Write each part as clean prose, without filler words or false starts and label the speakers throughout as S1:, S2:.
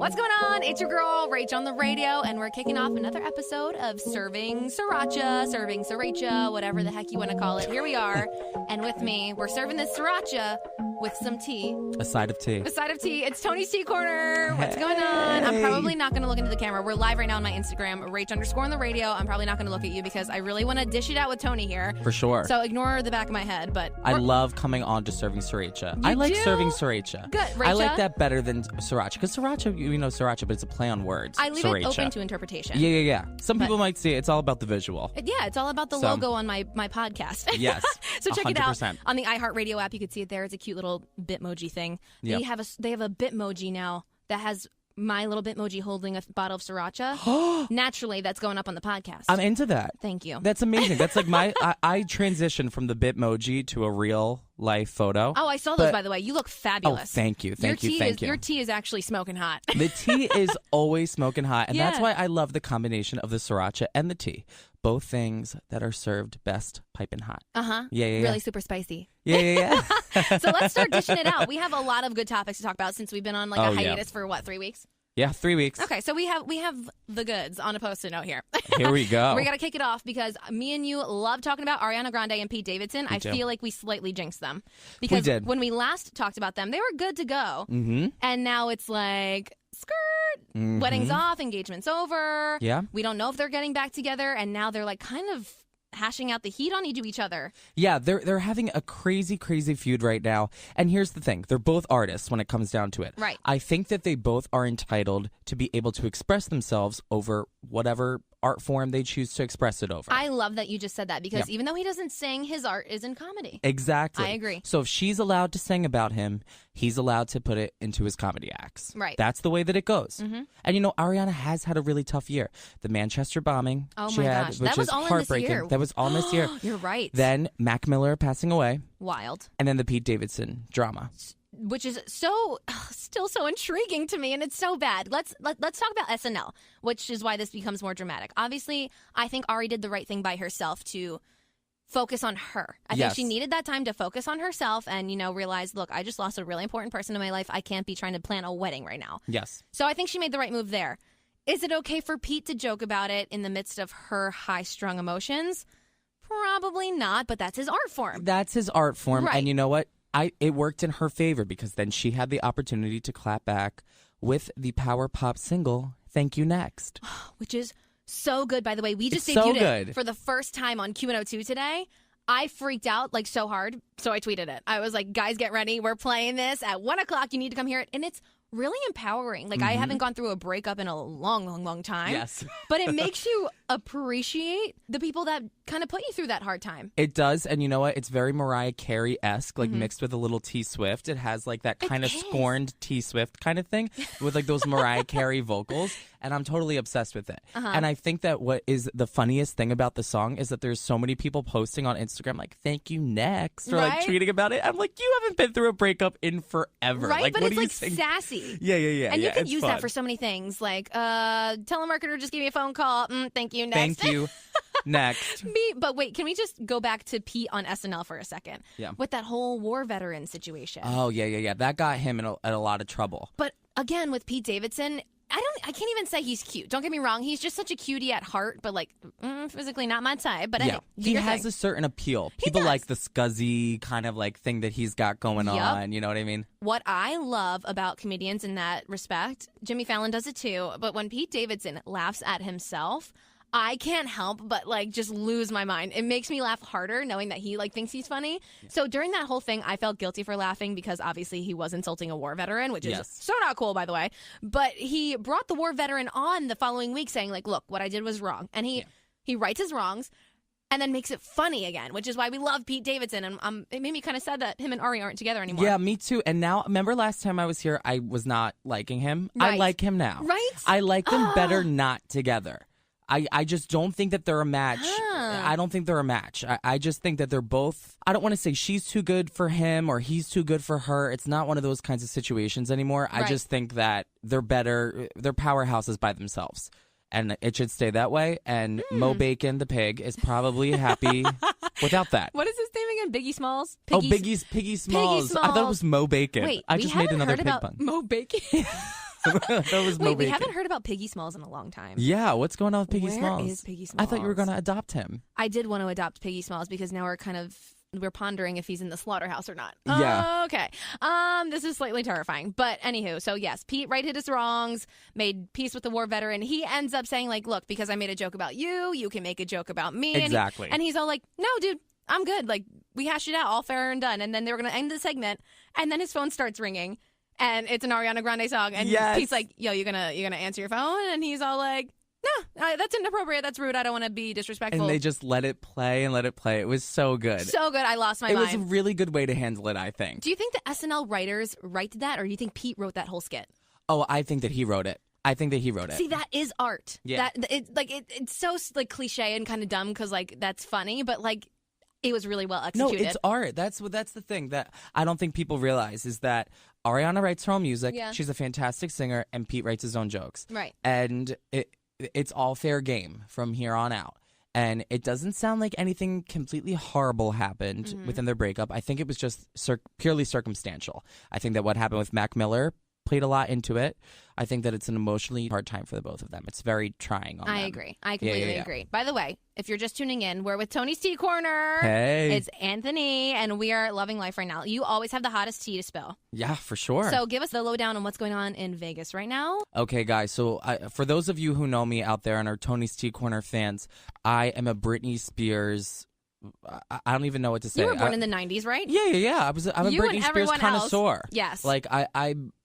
S1: What's going on? It's your girl, Rach On The Radio, and we're kicking off another episode of Serving SiRACHa, Serving SiRACHa, whatever the heck you want to call it. Here we are, and with me, we're serving this SiRACHa with some tea.
S2: A side of tea.
S1: A side of tea. It's Tony's Tea Corner. What's going on? I'm probably not going to look into the camera. We're live right now on my Instagram, Rach_on the radio. I'm probably not going to look at you because I really want to dish it out with Tony here.
S2: For sure.
S1: So ignore the back of my head, but...
S2: I love coming on to Serving SiRACHa. I like Serving SiRACHa.
S1: Good. Rachel?
S2: I like that better than SiRACHa. Because SiRACHa, you know SiRACHa, but it's a play on words.
S1: I leave
S2: SiRACHa.
S1: it open to interpretation.
S2: Yeah. Some people might see it. It's all about the visual.
S1: Yeah, it's all about the logo on my podcast.
S2: Yes.
S1: So check
S2: 100%.
S1: it out on the iHeartRadio app. You can see it there. It's a cute little Bitmoji thing.
S2: Yep.
S1: They have a Bitmoji now that has my little Bitmoji holding a bottle of SiRACHa. Naturally, that's going up on the podcast.
S2: I'm into that.
S1: Thank you.
S2: That's amazing. That's like I transitioned from the Bitmoji to a real life photo.
S1: Oh, I saw those, by the way. You look fabulous.
S2: Oh, thank you. Thank you.
S1: Your tea is actually smoking hot.
S2: The tea is always smoking hot, and that's
S1: Yeah.
S2: why I love the combination of the SiRACHa and the tea. Both things that are served best piping hot.
S1: Uh-huh.
S2: Yeah.
S1: Really super spicy.
S2: Yeah.
S1: So let's start dishing it out. We have a lot of good topics to talk about since we've been on like a hiatus for, 3 weeks?
S2: Yeah, 3 weeks.
S1: Okay, so we have the goods on a Post-it note here.
S2: Here we go.
S1: We got to kick it off because me and you love talking about Ariana Grande and Pete Davidson. I feel like we slightly jinxed them. Because
S2: we did.
S1: When we last talked about them, they were good to go.
S2: Mm-hmm.
S1: And now it's like, skirt, wedding's off, engagement's over.
S2: Yeah.
S1: We don't know if they're getting back together. And now they're like kind of hashing out the heat on each other.
S2: Yeah, they're having a crazy feud right now. And here's the thing. They're both artists when it comes down to it.
S1: Right.
S2: I think that they both are entitled to be able to express themselves over whatever art form they choose to express it over.
S1: I love that you just said that because even though he doesn't sing, his art is in comedy.
S2: Exactly.
S1: I agree.
S2: So if she's allowed to sing about him, he's allowed to put it into his comedy acts.
S1: Right.
S2: That's the way that it goes.
S1: Mm-hmm.
S2: And you know, Ariana has had a really tough year. The Manchester bombing.
S1: Oh
S2: she
S1: my
S2: had,
S1: gosh.
S2: which
S1: That was
S2: is
S1: all in this
S2: heartbreaking.
S1: year.
S2: That was all in this year.
S1: You're right.
S2: Then Mac Miller passing away.
S1: Wild.
S2: And then the Pete Davidson drama.
S1: Which is still so intriguing to me, and it's so bad. Let's talk about SNL, which is why this becomes more dramatic. Obviously, I think Ari did the right thing by herself to focus on her. I think she needed that time to focus on herself and, realize, look, I just lost a really important person in my life. I can't be trying to plan a wedding right now.
S2: Yes.
S1: So I think she made the right move there. Is it okay for Pete to joke about it in the midst of her high-strung emotions? Probably not, but that's his art form.
S2: That's his art form.
S1: Right.
S2: And you know what? It worked in her favor because then she had the opportunity to clap back with the power pop single, Thank You Next.
S1: Which is so good, by the way. We just
S2: It's so
S1: debuted
S2: good.
S1: it for the first time on Q102 today. I freaked out like so hard, so I tweeted it. I was like, guys, get ready. We're playing this at 1 o'clock. You need to come hear it. And it's really empowering. Like, I haven't gone through a breakup in a long time.
S2: Yes.
S1: But it makes you appreciate the people that kind of put you through that hard time.
S2: It does. And you know what? It's very Mariah Carey-esque, like mixed with a little T Swift. It has like that kind of scorned T Swift kind of thing with like those Mariah Carey vocals. And I'm totally obsessed with it. And I think that what is the funniest thing about the song is that there's so many people posting on Instagram like, thank you next, or like tweeting about it. I'm like, you haven't been through a breakup in forever.
S1: Right?
S2: Like,
S1: But
S2: what
S1: it's
S2: do you
S1: like
S2: think?
S1: sassy.
S2: Yeah.
S1: And you can
S2: it's
S1: use
S2: fun.
S1: that for so many things. Like, telemarketer just gave me a phone call. Thank you, next.
S2: Thank you. Next.
S1: But wait, can we just go back to Pete on SNL for a second?
S2: Yeah.
S1: With that whole war veteran situation.
S2: Oh, yeah. That got him in a lot of trouble.
S1: But again, with Pete Davidson, I can't even say he's cute. Don't get me wrong. He's just such a cutie at heart, but like physically not my type. But anyway,
S2: he has a certain appeal. People like the scuzzy kind of like thing that he's got going on. You know what I mean?
S1: What I love about comedians in that respect, Jimmy Fallon does it too, but when Pete Davidson laughs at himself, I can't help but like just lose my mind. It makes me laugh harder knowing that he like thinks he's funny. Yeah. So during that whole thing, I felt guilty for laughing because obviously he was insulting a war veteran, which is so not cool, by the way. But he brought the war veteran on the following week saying like, look, what I did was wrong. And he rights his wrongs and then makes it funny again, which is why we love Pete Davidson. And it made me kind of sad that him and Ari aren't together anymore.
S2: Yeah, me too. And now, remember last time I was here, I was not liking him.
S1: Right.
S2: I like him now.
S1: Right?
S2: I like them better not together. I just don't think that they're a match. I don't think they're a match. I just think that they're both, I don't want to say she's too good for him or he's too good for her. It's not one of those kinds of situations anymore.
S1: Right.
S2: I just think that they're better. They're powerhouses by themselves. And it should stay that way. And Mo Bacon, the pig, is probably happy without that.
S1: What is his name again? Biggie Smalls?
S2: Piggy Smalls. I thought it was Mo Bacon.
S1: Wait,
S2: I just made another pig
S1: about
S2: pun.
S1: Mo Bacon.
S2: That was
S1: Wait, we haven't heard about Piggy Smalls in a long time.
S2: Yeah, what's going on with Piggy Smalls?
S1: Where is Piggy Smalls?
S2: I thought you were going to adopt him.
S1: I did want to adopt Piggy Smalls because now we're pondering if he's in the slaughterhouse or not.
S2: Yeah.
S1: Okay. This is slightly terrifying. But anywho, so yes, Pete righted his wrongs, made peace with the war veteran. He ends up saying, like, look, because I made a joke about you, you can make a joke about me.
S2: Exactly.
S1: And he's all like, no, dude, I'm good. Like, we hashed it out, all fair and done. And then they were going to end the segment. And then his phone starts ringing. And it's an Ariana Grande song. And Pete's like, yo, you gonna answer your phone? And he's all like, no, that's inappropriate. That's rude. I don't want to be disrespectful.
S2: And they just let it play and let it play. It was so good.
S1: So good. I lost my mind.
S2: It was a really good way to handle it, I think.
S1: Do you think the SNL writers write that, or do you think Pete wrote that whole skit?
S2: Oh, I think that he wrote it.
S1: See, that is art.
S2: Yeah.
S1: It's so like cliche and kind of dumb because like that's funny, but like it was really well executed.
S2: No, it's art. That's the thing that I don't think people realize is that Ariana writes her own music.
S1: Yeah.
S2: She's a fantastic singer, and Pete writes his own jokes.
S1: Right.
S2: And it's all fair game from here on out. And it doesn't sound like anything completely horrible happened within their breakup. I think it was just purely circumstantial. I think that what happened with Mac Miller played a lot into it. I think that it's an emotionally hard time for the both of them. It's very trying on them.
S1: I agree. I completely agree. By the way, if you're just tuning in, we're with Tony's Tea Corner.
S2: Hey.
S1: It's Anthony, and we are loving life right now. You always have the hottest tea to spill.
S2: Yeah, for sure.
S1: So give us the lowdown on what's going on in Vegas right now.
S2: Okay, guys. So for those of you who know me out there and are Tony's Tea Corner fans, I am a Britney Spears. I don't even know what to say.
S1: You were born in the 90s, right?
S2: Yeah. I'm a Britney Spears connoisseur.
S1: Yes.
S2: Like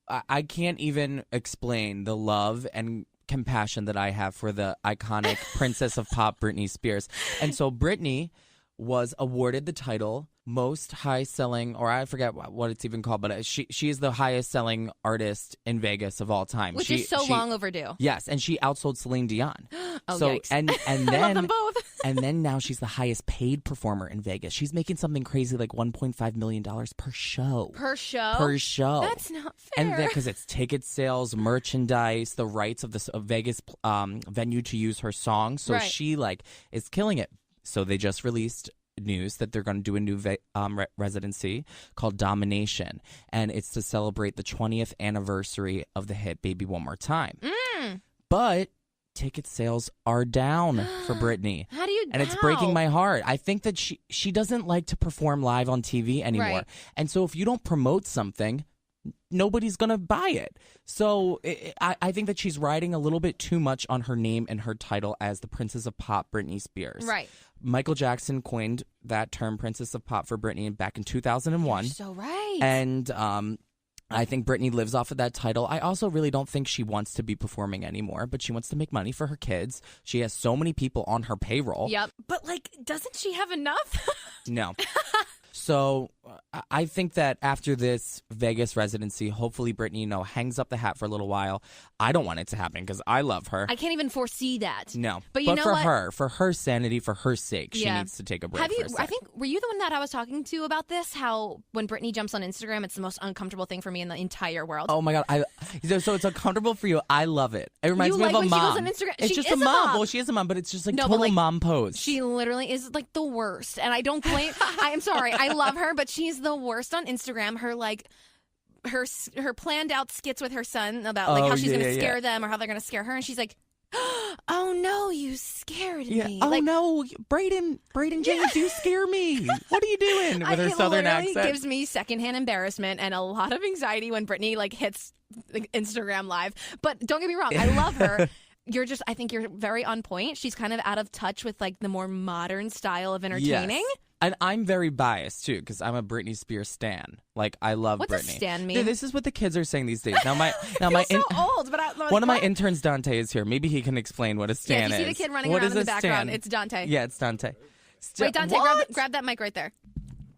S2: I can't even explain the love and compassion that I have for the iconic Princess of Pop, Britney Spears. And so Britney was awarded the title most high-selling, or I forget what it's even called, but she is the highest-selling artist in Vegas of all time.
S1: Which is so long overdue.
S2: Yes, and she outsold Celine Dion.
S1: Yikes.
S2: And
S1: I
S2: then
S1: love them both.
S2: and then now she's the highest-paid performer in Vegas. She's making something crazy like $1.5 million per show.
S1: Per show?
S2: Per show.
S1: That's not fair.
S2: And then because it's ticket sales, merchandise, the rights of the Vegas venue to use her song, so she is killing it. So they just released news that they're going to do a new residency called Domination, and it's to celebrate the 20th anniversary of the hit Baby One More Time. But ticket sales are down for Britney. And it's breaking my heart. I think that she doesn't like to perform live on TV anymore.
S1: Right.
S2: And so if you don't promote something, nobody's going to buy it. So I think that she's riding a little bit too much on her name and her title as the Princess of Pop, Britney Spears.
S1: Right.
S2: Michael Jackson coined that term, Princess of Pop, for Britney back in 2001.
S1: You're so right.
S2: And I think Britney lives off of that title. I also really don't think she wants to be performing anymore, but she wants to make money for her kids. She has so many people on her payroll.
S1: Yep. But, doesn't she have enough?
S2: No. So I think that after this Vegas residency, hopefully Britney, hangs up the hat for a little while. I don't want it to happen because I love her.
S1: I can't even foresee that.
S2: No.
S1: But you know
S2: for her sanity, for her sake, she needs to take a break.
S1: I think, were you the one that I was talking to about this? How when Britney jumps on Instagram, it's the most uncomfortable thing for me in the entire world.
S2: Oh my God. So it's uncomfortable for you. I love it. It reminds me of a mom.
S1: She goes on Instagram.
S2: It's just a mom. Well, she is a mom, but it's just total mom pose.
S1: She literally is the worst. And I don't blame, I am sorry. I love her, but she's the worst on Instagram. Her planned out skits with her son about how she's going to scare them or how they're going to scare her. And she's like, oh no, you scared me.
S2: Oh no, Braden James, you scare me. What are you doing with her southern accent?
S1: It gives me secondhand embarrassment and a lot of anxiety when Britney hits Instagram Live. But don't get me wrong, I love her. I think you're very on point. She's kind of out of touch with the more modern style of entertaining.
S2: Yes. And I'm very biased too because I'm a Britney Spears stan. I love Britney.
S1: What's a stan mean?
S2: Dude, this is what the kids are saying these days. Now my
S1: so old, but
S2: one of my interns, Dante, is here. Maybe he can explain what a stan is.
S1: Yeah, if you see the kid running around in the background, it's Dante.
S2: Yeah, it's Dante.
S1: Wait, Dante, grab that mic right there.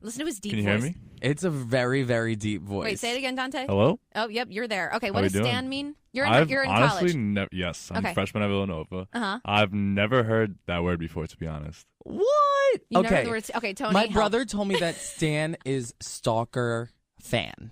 S1: Listen to his deep voice.
S3: Can you hear me?
S2: It's a very, very deep voice.
S1: Wait, say it again, Dante.
S3: Hello?
S1: Oh, yep, you're there. Okay, what
S3: How
S1: does
S3: you
S1: stan
S3: doing?
S1: mean? You're in
S3: honestly
S1: college.
S3: Yes, I'm
S1: Okay.
S3: a freshman at Villanova.
S1: Uh-huh.
S3: I've never heard that word before, to be honest.
S2: What?
S1: You never heard the word okay, Tony.
S2: My
S1: help.
S2: brother told me that stan is stalker fan.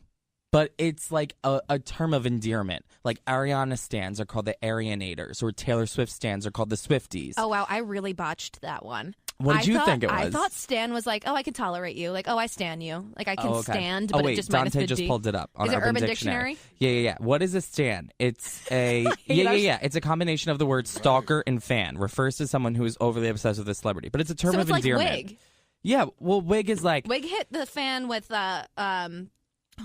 S2: But it's a term of endearment. Ariana stans are called the Arianators, or Taylor Swift stans are called the Swifties.
S1: Oh, wow. I really botched that one.
S2: What did you think it was?
S1: I thought Stan was like, oh, I can tolerate you. Like, oh, I stan you. Like, I can stand,
S2: oh,
S1: but
S2: wait,
S1: it just
S2: Dante
S1: minus the
S2: just
S1: D.
S2: pulled it up on
S1: Is it
S2: Urban
S1: Urban
S2: Dictionary. Yeah. What is a stan? It's a It's a combination of the words stalker and fan. Refers to someone who is overly obsessed with a celebrity, but it's a term
S1: so
S2: of
S1: it's
S2: endearment.
S1: Like wig.
S2: Yeah, well, wig is like
S1: Wig hit the fan with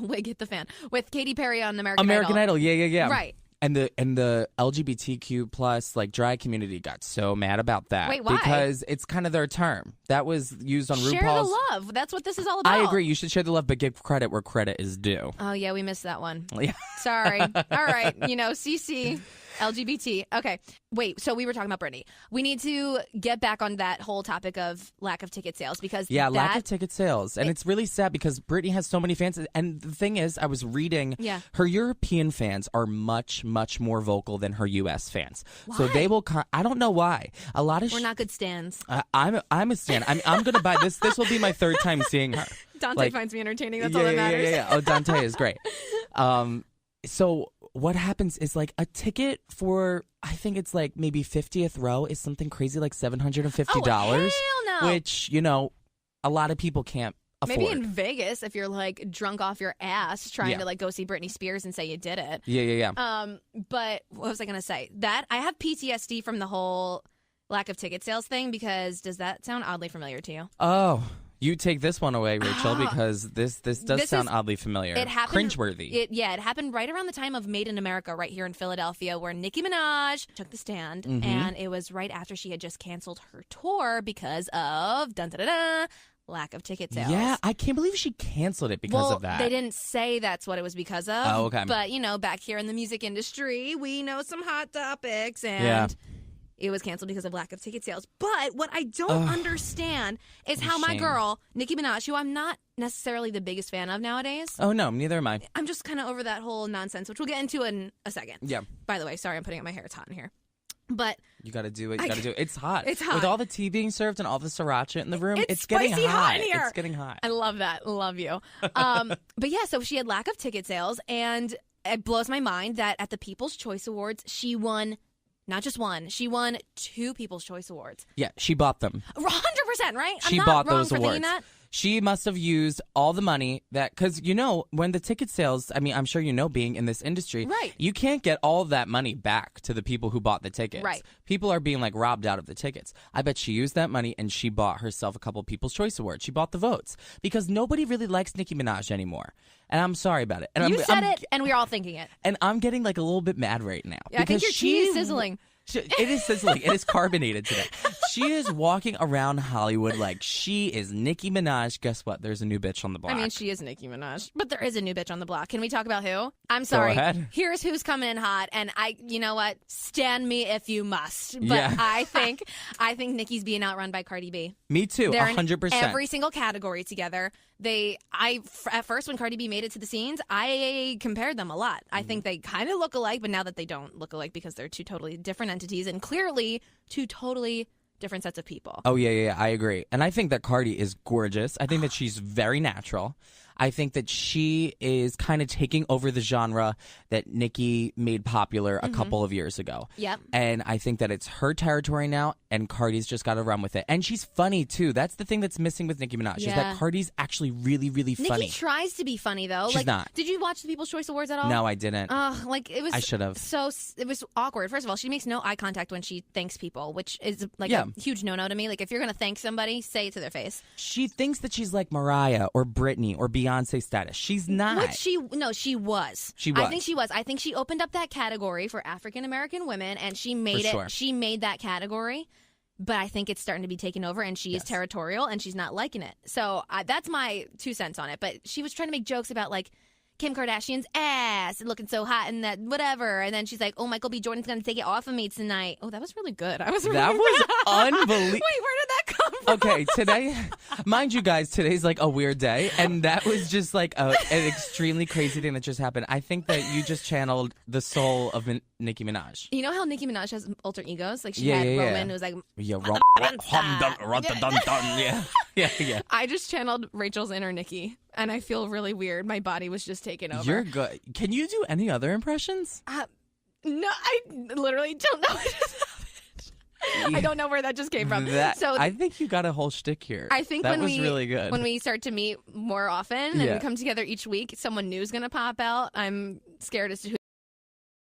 S1: Wig hit the fan with Katy Perry on American
S2: Idol. Yeah.
S1: Right.
S2: And the LGBTQ plus like drag community got so mad about that.
S1: Wait, why?
S2: Because it's kind of their term that was used on RuPaul's.
S1: Share the love. That's what this is all about.
S2: I agree. You should share the love, but give credit where credit is due.
S1: Oh yeah, we missed that one.
S2: Yeah.
S1: Sorry. All right. CC. LGBT. Okay. Wait, so we were talking about Britney. We need to get back on that whole topic of lack of ticket sales because
S2: lack of ticket sales. And it's really sad because Britney has so many fans. And the thing is, I was reading, her European fans are much, much more vocal than her U.S. fans.
S1: Why?
S2: So they will, I don't know why. A lot of
S1: We're not good stans.
S2: I'm a stan. I'm going to buy this. This will be my third time seeing her.
S1: Dante finds me entertaining. That's all that matters.
S2: Yeah. Oh, Dante is great. So what happens is like a ticket for, I think it's like maybe 50th row is something crazy like $750.
S1: Oh, hell no.
S2: Which, a lot of people can't afford.
S1: Maybe in Vegas if you're like drunk off your ass trying to like go see Britney Spears and say you did it.
S2: Yeah.
S1: But what was I going to say? That I have PTSD from the whole lack of ticket sales thing because does that sound oddly familiar to you?
S2: Oh, you take this one away, Rachel, because this does sound oddly familiar.
S1: It happened,
S2: cringeworthy.
S1: It happened right around the time of Made in America right here in Philadelphia where Nicki Minaj took the stand.
S2: Mm-hmm.
S1: And it was right after she had just canceled her tour because of lack of ticket sales.
S2: Yeah, I can't believe she canceled it because of that.
S1: They didn't say that's what it was because of.
S2: Oh, okay.
S1: But, back here in the music industry, we know some hot topics and it was canceled because of lack of ticket sales. But what I don't understand is how my girl, Nicki Minaj, who I'm not necessarily the biggest fan of nowadays.
S2: Oh, no, neither am I.
S1: I'm just kind of over that whole nonsense, which we'll get into in a second.
S2: Yeah.
S1: By the way, sorry, I'm putting up my hair. It's hot in here. But
S2: you got to do it. It's hot.
S1: It's hot.
S2: With all the tea being served and all the SiRACHa in the room,
S1: it's
S2: getting
S1: hot in here.
S2: It's getting hot.
S1: I love that. Love you. But yeah, so she had lack of ticket sales, and it blows my mind that at the People's Choice Awards, she won not just one. She won 2 People's Choice Awards.
S2: Yeah, she bought them.
S1: 100%, right?
S2: She
S1: I'm not
S2: bought
S1: wrong
S2: those
S1: for
S2: awards.
S1: thinking that.
S2: She must have used all the money that, because, when the ticket sales, I'm sure being in this industry,
S1: right.
S2: You can't get all of that money back to the people who bought the tickets.
S1: Right.
S2: People are being, robbed out of the tickets. I bet she used that money and she bought herself a couple People's Choice Awards. She bought the votes because nobody really likes Nicki Minaj anymore. And I'm sorry about it. And
S1: you said it, and we're all thinking it.
S2: And I'm getting, a little bit mad right now.
S1: Yeah, I think your tea is sizzling.
S2: It is sizzling. It is carbonated today. She is walking around Hollywood like she is Nicki Minaj. Guess what? There's a new bitch on the block.
S1: I mean, she is Nicki Minaj, but there is a new bitch on the block. Can we talk about who? I'm sorry.
S2: Go ahead.
S1: Here's who's coming in hot, and you know what? Stand me if you must. But
S2: yeah.
S1: I think Nicki's being outrun by Cardi B.
S2: Me too.
S1: They're
S2: 100%.
S1: in every single category together. At first when Cardi B made it to the scenes, I compared them a lot. I think they kind of look alike, but now that they don't look alike because they're 2 totally different entities and clearly 2 totally different sets of people.
S2: Oh, yeah, I agree. And I think that Cardi is gorgeous. I think that she's very natural. I think that she is kind of taking over the genre that Nicki made popular a couple of years ago.
S1: Yep.
S2: And I think that it's her territory now, and Cardi's just got to run with it. And she's funny, too. That's the thing that's missing with Nicki Minaj, is that Cardi's actually really, really funny.
S1: Nicki tries to be funny, though.
S2: She's not.
S1: Did you watch the People's Choice Awards at all?
S2: No, I didn't.
S1: It was.
S2: I should have.
S1: So it was awkward. First of all, she makes no eye contact when she thanks people, which is a huge no-no to me. Like, if you're going to thank somebody, say it to their face.
S2: She thinks that she's like Mariah or Britney or Beyonce status. She's not.
S1: She was.
S2: She was.
S1: I think she was. I think she opened up that category for African American women, and she made it.
S2: Sure.
S1: She made that category, but I think it's starting to be taken over, and she is territorial, and she's not liking it. So that's my 2 cents on it. But she was trying to make jokes about Kim Kardashian's ass and looking so hot and that whatever, and then she's like, "Oh, Michael B. Jordan's gonna take it off of me tonight." Oh, that was really good. That was
S2: unbelievable.
S1: Wait, where did that come from?
S2: Okay, today, mind you guys, today's a weird day, and that was just an extremely crazy thing that just happened. I think that you just channeled the soul of Nicki Minaj.
S1: You know how Nicki Minaj has alter egos? She had Roman, who was like,
S2: yeah.
S1: I just channeled Rachel's inner Nicki, and I feel really weird. My body was just taken over.
S2: You're good. Can you do any other impressions?
S1: No, I literally don't know what just happened. I don't know where that just came from. So
S2: I think you got a whole shtick here.
S1: I think
S2: that was really good.
S1: When we start to meet more often and we come together each week, someone new is going to pop out. I'm scared as to who